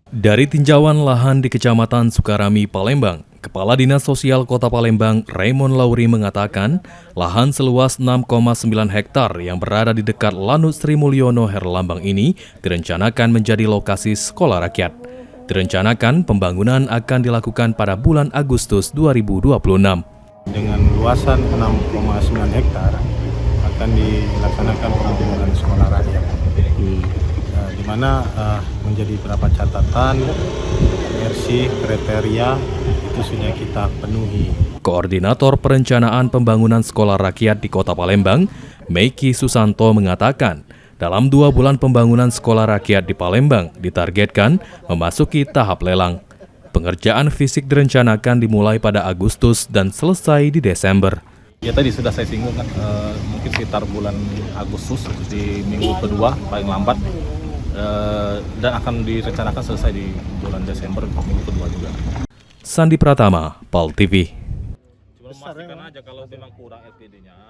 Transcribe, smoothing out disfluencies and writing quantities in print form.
Dari tinjauan lahan di Kecamatan Sukarami, Palembang, Kepala Dinas Sosial Kota Palembang, Raymond Lauri mengatakan, lahan seluas 6,9 hektar yang berada di dekat Lanut Sri Mulyono Herlambang ini direncanakan menjadi lokasi sekolah rakyat. Direncanakan pembangunan akan dilakukan pada bulan Agustus 2026. Dengan luasan 6,9 hektar akan dilaksanakan pembangunan sekolah rakyat. Di mana menjadi beberapa catatan, kriteria itu sudah kita penuhi. Koordinator Perencanaan Pembangunan Sekolah Rakyat di Kota Palembang, Meiki Susanto mengatakan, dalam 2 bulan pembangunan sekolah rakyat di Palembang ditargetkan memasuki tahap lelang. Pengerjaan fisik direncanakan dimulai pada Agustus dan selesai di Desember. Ya tadi sudah saya singgung kan, mungkin sekitar bulan Agustus di minggu kedua paling lambat, dan akan direncanakan selesai di bulan Desember minggu kedua juga. Sandi Pratama, PAL TV. Cuma memastikan aja kalau memang kurang LPD-nya.